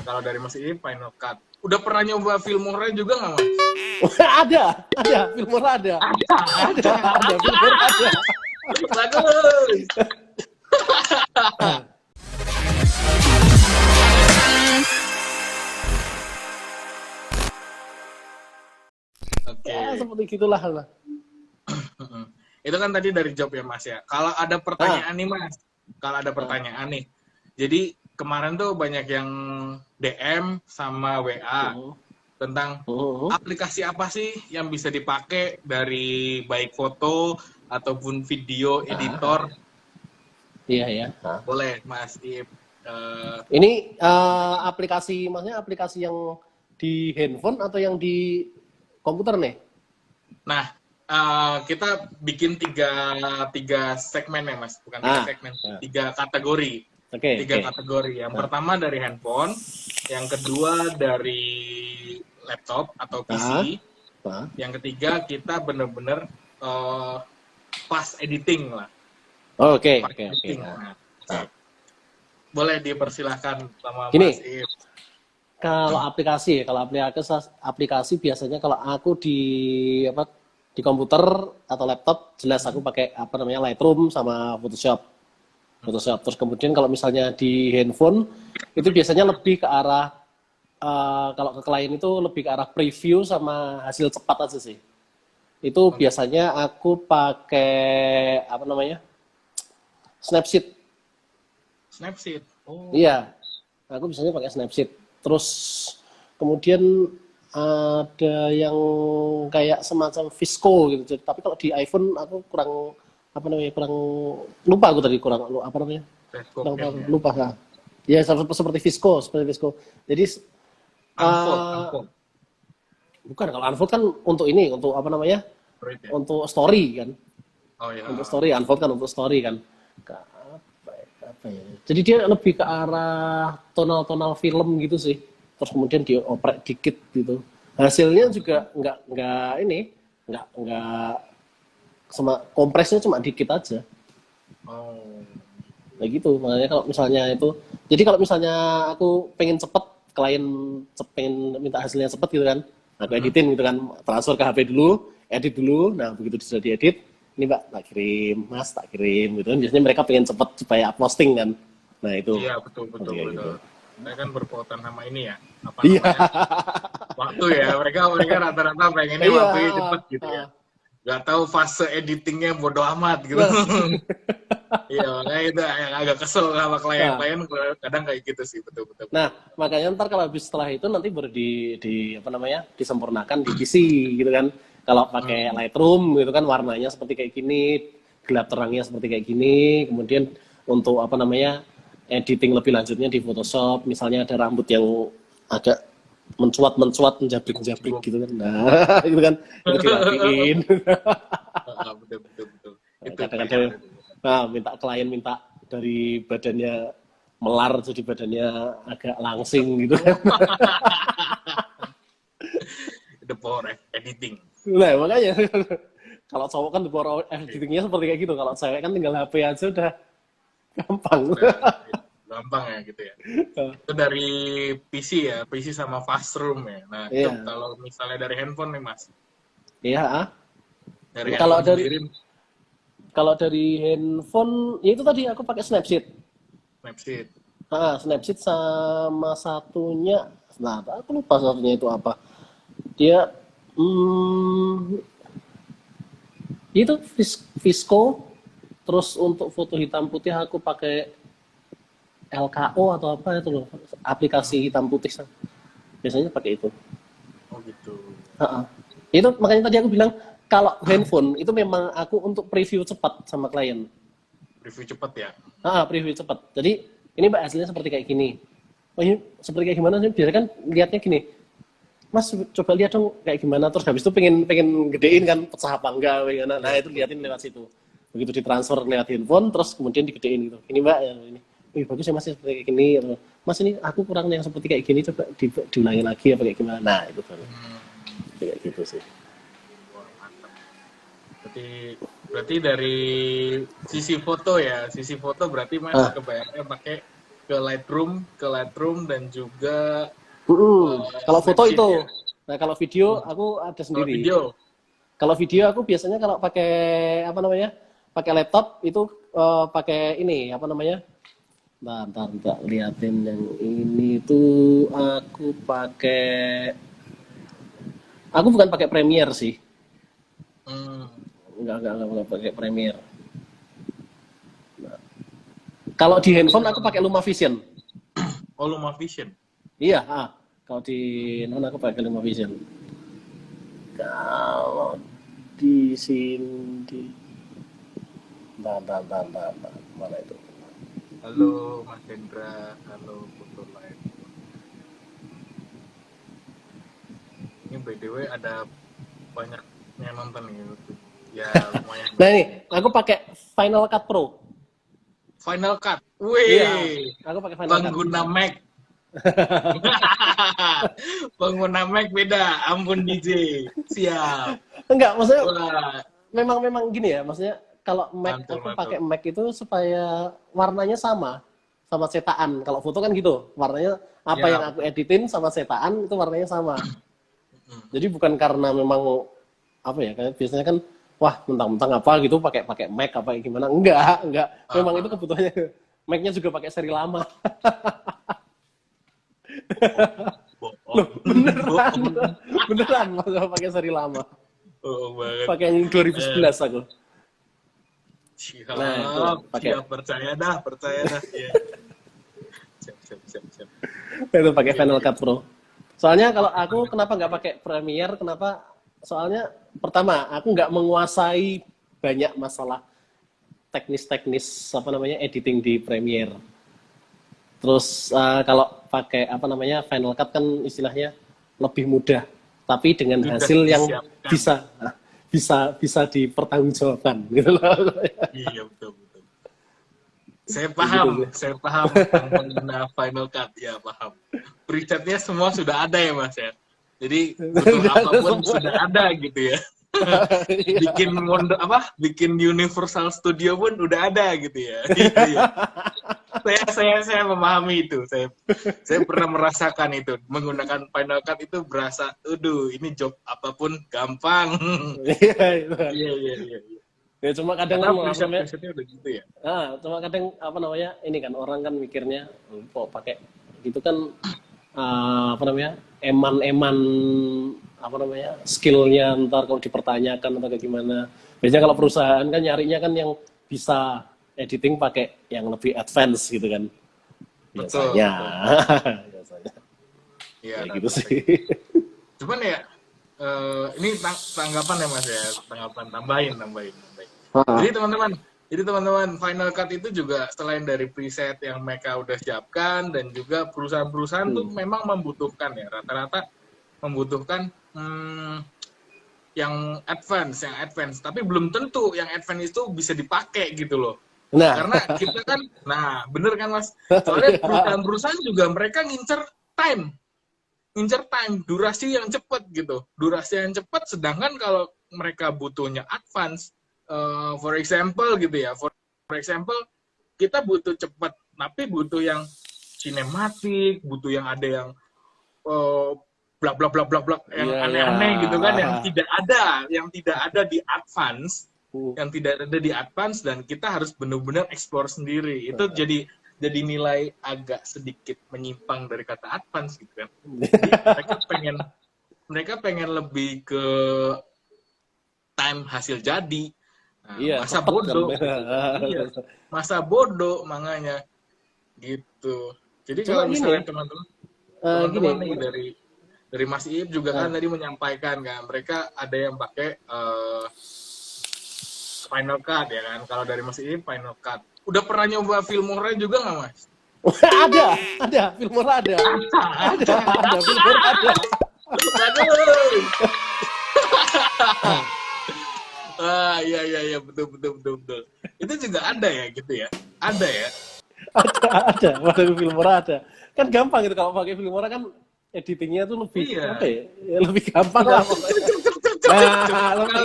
kalau dari Mas Iip Final Cut. Udah pernah nyoba Filmora juga nggak, Mas? ada Filmora ada Filmora ada. Bagus. Oke. Ya, seperti gitulah. Itu kan tadi dari job ya, Mas ya. Kalau ada pertanyaan nih, Mas. Kalau ada pertanyaan nih. Jadi kemarin tuh banyak yang DM sama WA tentang aplikasi apa sih yang bisa dipakai dari baik foto ataupun video editor. Iya. Boleh, Mas Iip. Ini aplikasi, maksudnya aplikasi yang di handphone atau yang di komputer nih? Nah, kita bikin tiga segmen ya, Mas. Bukan tiga segmen, tiga kategori. Tiga kategori. Yang pertama dari handphone, yang kedua dari laptop atau PC, yang ketiga kita bener-bener pas editing lah. Oke. Nah, boleh dipersilahkan sama Gini, Mas Iip. Kalau aplikasi biasanya kalau aku di komputer atau laptop jelas aku pakai Lightroom sama Photoshop. Terus kemudian kalau misalnya di handphone itu biasanya lebih ke arah kalau ke klien itu lebih ke arah preview sama hasil cepat aja sih. Itu biasanya aku pakai Snapseed. Snapseed. Oh. Iya. Aku biasanya pakai Snapseed. Terus kemudian ada yang kayak semacam Visco gitu. Tapi kalau di iPhone aku kurang lupa aku tadi lupa. Ya seperti Visco. Jadi Unfold. Bukan, kalau Unfold kan untuk ini, untuk untuk story kan. Oh iya. Untuk story, Unfold kan untuk story kan. Apa ya? Jadi dia lebih ke arah tonal film gitu sih. Terus kemudian dia oprek dikit gitu. Hasilnya juga nggak kompresnya cuma dikit aja. Oh. Nah gitu. Makanya kalau misalnya aku pengen cepet, klien pengen minta hasilnya cepet gitu kan, aku editin gitu kan, transfer ke HP dulu, edit dulu. Nah begitu sudah diedit, ini Mbak tak kirim, Mas tak kirim gitu kan. Biasanya mereka pengen cepet supaya posting kan. Nah itu. Iya betul. Gitu. Saya kan berpautan sama ini ya. Iya. Waktu ya, mereka rata-rata pengennya waktunya cepet gitu ya. Gak tahu fase editingnya bodo amat gitu. Iya, makanya itu yang agak kesel sama klien-klien kadang kayak gitu sih, betul. Nah, makanya ntar kalau habis setelah itu nanti baru disempurnakan di PC gitu kan. Kalau pakai Lightroom gitu kan, warnanya seperti kayak gini, gelap terangnya seperti kayak gini, kemudian untuk editing lebih lanjutnya di Photoshop, misalnya ada rambut yang agak mencuat menjabrik gitu kan. Nah, gitu kan, itu dirapiin. Betul. Kadang-kadang klien minta dari badannya melar jadi badannya agak langsing gitu kan. The power of editing. Nah, makanya kalau cowok kan the power of editingnya seperti kayak gitu. Kalau cewek kan tinggal HP aja udah gampang. Gampang ya gitu ya. Itu dari PC ya, PC sama Fastroom ya. Nah, itu kalau misalnya dari handphone nih, Mas. Iya. Kalau dari handphone, ya itu tadi aku pakai Snapseed. Snapseed sama satunya, nah aku lupa satunya itu apa. Dia, itu Visco. Terus untuk foto hitam putih aku pakai LKO atau apa itu loh, aplikasi hitam putih. Biasanya pakai itu. Oh gitu. Itu makanya tadi aku bilang, kalau handphone itu memang aku untuk preview cepat sama klien. Preview cepat ya? Preview cepat. Jadi ini Mbak hasilnya seperti kayak gini. Oh ini seperti kayak gimana sih? Biasanya kan lihatnya gini. Mas coba lihat dong kayak gimana. Terus habis itu pengen gedein kan, pecah apa enggak. Nah itu liatin lewat situ. Begitu ditransfer lewat handphone, terus kemudian digedein gitu. Ini Mbak yang ini. Bagus ya Mas seperti kayak gini. Mas ini aku kurang yang seperti kayak gini. Coba diulangi lagi apa kayak gimana. Nah itu kan. Kayak gitu sih. Berarti dari sisi foto ya, berarti Mas kebayangnya pakai Lightroom dan juga kalau foto Snapseed, itu. ya. Nah, kalau video aku ada sendiri. Kalau video aku biasanya kalau pakai apa namanya? Pakai laptop itu pakai ini apa namanya? Bentar, liatin yang ini tuh aku bukan pakai Premiere sih. Enggak pakai Premiere. Nah, kalau di handphone aku pakai LumaVision. Oh, LumaVision. Iya, kalau di handphone aku pakai LumaVision. Kalau di sini, mana itu? Halo Mas Hendra, halo Foto Live. Ini by the way ada banyak yang nonton nih YouTube. Ya lumayan. Nah ini, aku pakai Final Cut Pro. Final Cut. Wih. Iya, aku pakai Final Cut. Pengguna Mac. Pengguna Mac beda. Ampun DJ. Siap. Enggak, maksudnya Wah. memang gini ya, maksudnya kalau Mac aku pakai Mac itu supaya warnanya sama cetakan. Kalau foto kan gitu, warnanya apa yang aku editin sama cetakan itu warnanya sama. Jadi bukan karena memang apa ya, kayak biasanya kan wah mentang-mentang apa gitu pakai Mac apa gimana. Enggak. Memang itu kebutuhannya. Mac-nya juga pakai seri lama. Loh, beneran maksudnya pakai seri lama. Pakai yang 2011 aku. Siap, pakai percaya dah. Ya. Siap. Itu pakai Final Cut Pro. Soalnya kalau aku kenapa nggak pakai Premiere? Kenapa? Soalnya pertama aku nggak menguasai banyak masalah teknis apa namanya editing di Premiere. Terus kalau pakai apa namanya Final Cut kan istilahnya lebih mudah, tapi dengan hasil yang bisa dipertanggungjawabkan gitu loh. Iya betul. Saya paham tentang pengguna Final Cut, ya paham. Presetnya semua sudah ada ya Mas ya. Jadi betul apapun sudah ada gitu ya. Bikin Universal Studio pun udah ada gitu ya. Gitu ya. Saya memahami itu. Saya pernah merasakan itu. Menggunakan Final Cut itu berasa, ini job apapun gampang. Iya. Ya cuma kadang presetnya udah gitu ya. Cuma kadang apa namanya ini kan orang kan mikirnya kok pakai gitu kan apa namanya eman apa namanya skillnya ntar kalau dipertanyakan atau kayak gimana. Biasanya kalau perusahaan kan nyarinya kan yang bisa editing pakai yang lebih advance gitu kan. Biasanya. Iya. Gitu sih. Cuman ya ini tanggapan ya Mas ya, tambahin. Jadi teman-teman Final Cut itu juga selain dari preset yang mereka udah siapkan dan juga perusahaan-perusahaan tuh memang membutuhkan ya, rata-rata membutuhkan yang advance, tapi belum tentu yang advance itu bisa dipakai gitu loh. Karena kita kan, bener kan Mas? Soalnya perusahaan-perusahaan juga mereka ngincer time, durasi yang cepat gitu. Durasi yang cepat, sedangkan kalau mereka butuhnya advance, for example gitu ya, for example kita butuh cepat, tapi butuh yang sinematik, butuh yang ada yang blak yang aneh-aneh gitu kan, yang tidak ada di advance, dan kita harus benar-benar explore sendiri. Itu jadi nilai agak sedikit menyimpang dari kata advance gitu kan. Jadi mereka pengen lebih ke time hasil jadi. Masa bodoh. Iya. Masa bodoh makanya gitu. Jadi kalau misalnya teman-teman nih dari Mas Iip juga kan tadi menyampaikan kan, mereka ada yang pakai Final Cut ya kan. Kalau dari Mas Iip Final Cut. Udah pernah nyoba Filmora juga nggak Mas? Ada, Filmora ada. Filmora ada. Iya betul. Itu juga ada ya gitu ya? Ada ya? Ada. Pakai Filmora ada. Kan gampang gitu kalau pakai Filmora kan editingnya tuh lebih lebih gampang lah.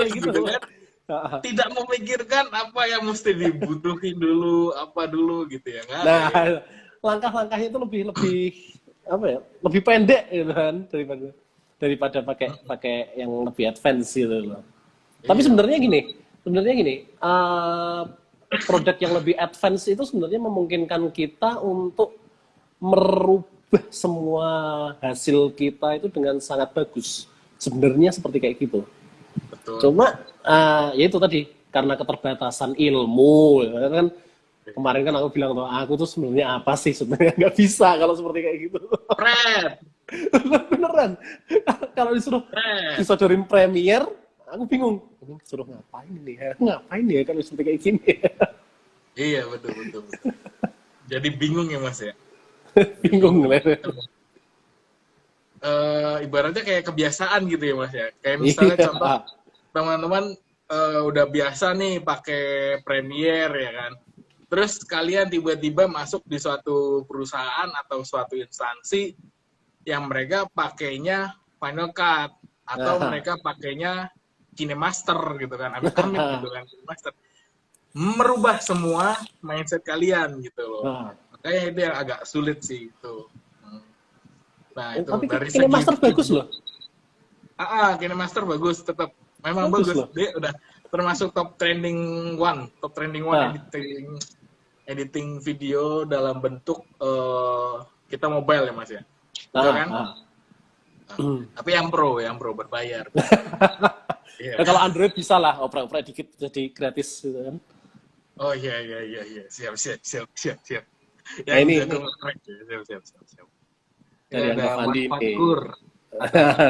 Gitu kan? Tidak memikirkan apa yang mesti dibutuhin dulu, apa dulu gitu ya kan? langkah-langkahnya itu lebih apa ya? Lebih pendek gitu kan daripada pakai yang lebih advance gitu loh. Tapi sebenarnya gini, produk yang lebih advance itu sebenarnya memungkinkan kita untuk merubah semua hasil kita itu dengan sangat bagus. Sebenarnya seperti kayak gitu. Betul. Cuma ya itu tadi karena keterbatasan ilmu, ya kan kemarin kan aku bilang tuh, aku tuh sebenarnya apa sih sebenarnya nggak bisa kalau seperti kayak gitu. Beneran. Kalau disuruh disodorin Premiere, aku bingung. Ini disuruh ngapain nih? Ngapain ya kalau seperti kayak gini? Iya betul. Jadi bingung ya Mas ya. Bingung lah. Ibaratnya kayak kebiasaan gitu ya Mas ya. Kayak misalnya contoh teman-teman udah biasa nih pakai Premiere ya kan. Terus kalian tiba-tiba masuk di suatu perusahaan atau suatu instansi yang mereka pakainya Final Cut atau mereka pakainya KineMaster gitu kan, amit-amit gitu kan, KineMaster. Merubah semua mindset kalian gitu loh. Makanya itu yang agak sulit sih itu. Nah itu tapi dari KineMaster bagus loh. KineMaster bagus tetap. Memang bagus. Dia udah termasuk top trending one editing video dalam bentuk kita mobile ya Mas ya. Betul kan? Tapi yang pro berbayar. Kalau Android bisa lah oprek-oprek dikit jadi gratis gitu kan. Oh iya. Siap. Nah, ini siap. Dari Angga Fandi nih.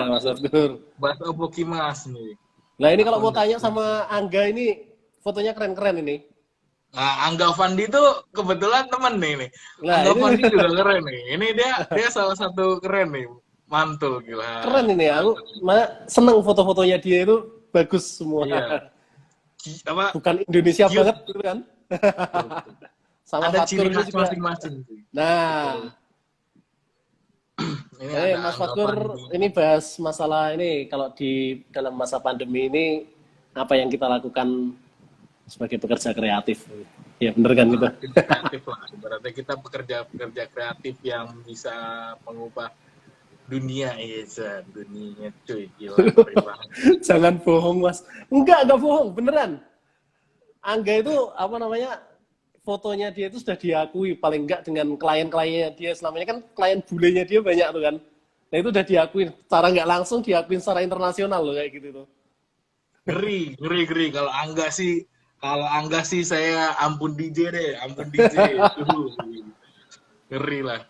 Mas Fatkur. Bahasa Pokimas nih. Nah ini kalau mau tanya sama Angga ini fotonya keren-keren ini. Nah, Angga Fandi tuh kebetulan temen nih. Nah, Angga Fandi juga keren nih. Ini dia salah satu keren nih. Mantul gila. Keren ini aku seneng foto-fotonya dia itu bagus semua. Iya. Bukan Indonesia banget gitu kan. Sama ada Fatkur ciri khas juga masing-masing. Nah. Ini Mas Fatkur ini bahas masalah ini kalau di dalam masa pandemi ini apa yang kita lakukan sebagai pekerja kreatif. Ya bener kan gitu. Kreatif lah. Berarti kita pekerja kreatif yang bisa mengubah dunia dunia cuy gila. Jangan bohong Mas. Enggak bohong, beneran. Angga itu apa namanya? Fotonya dia itu sudah diakui paling enggak dengan klien-kliennya dia selama ini kan klien bulenya dia banyak tuh kan. Nah itu udah diakui secara nggak langsung diakui secara internasional loh kayak gitu tuh. Ngeri. Kalau Angga sih saya ampun DJ deh, Ngeri lah.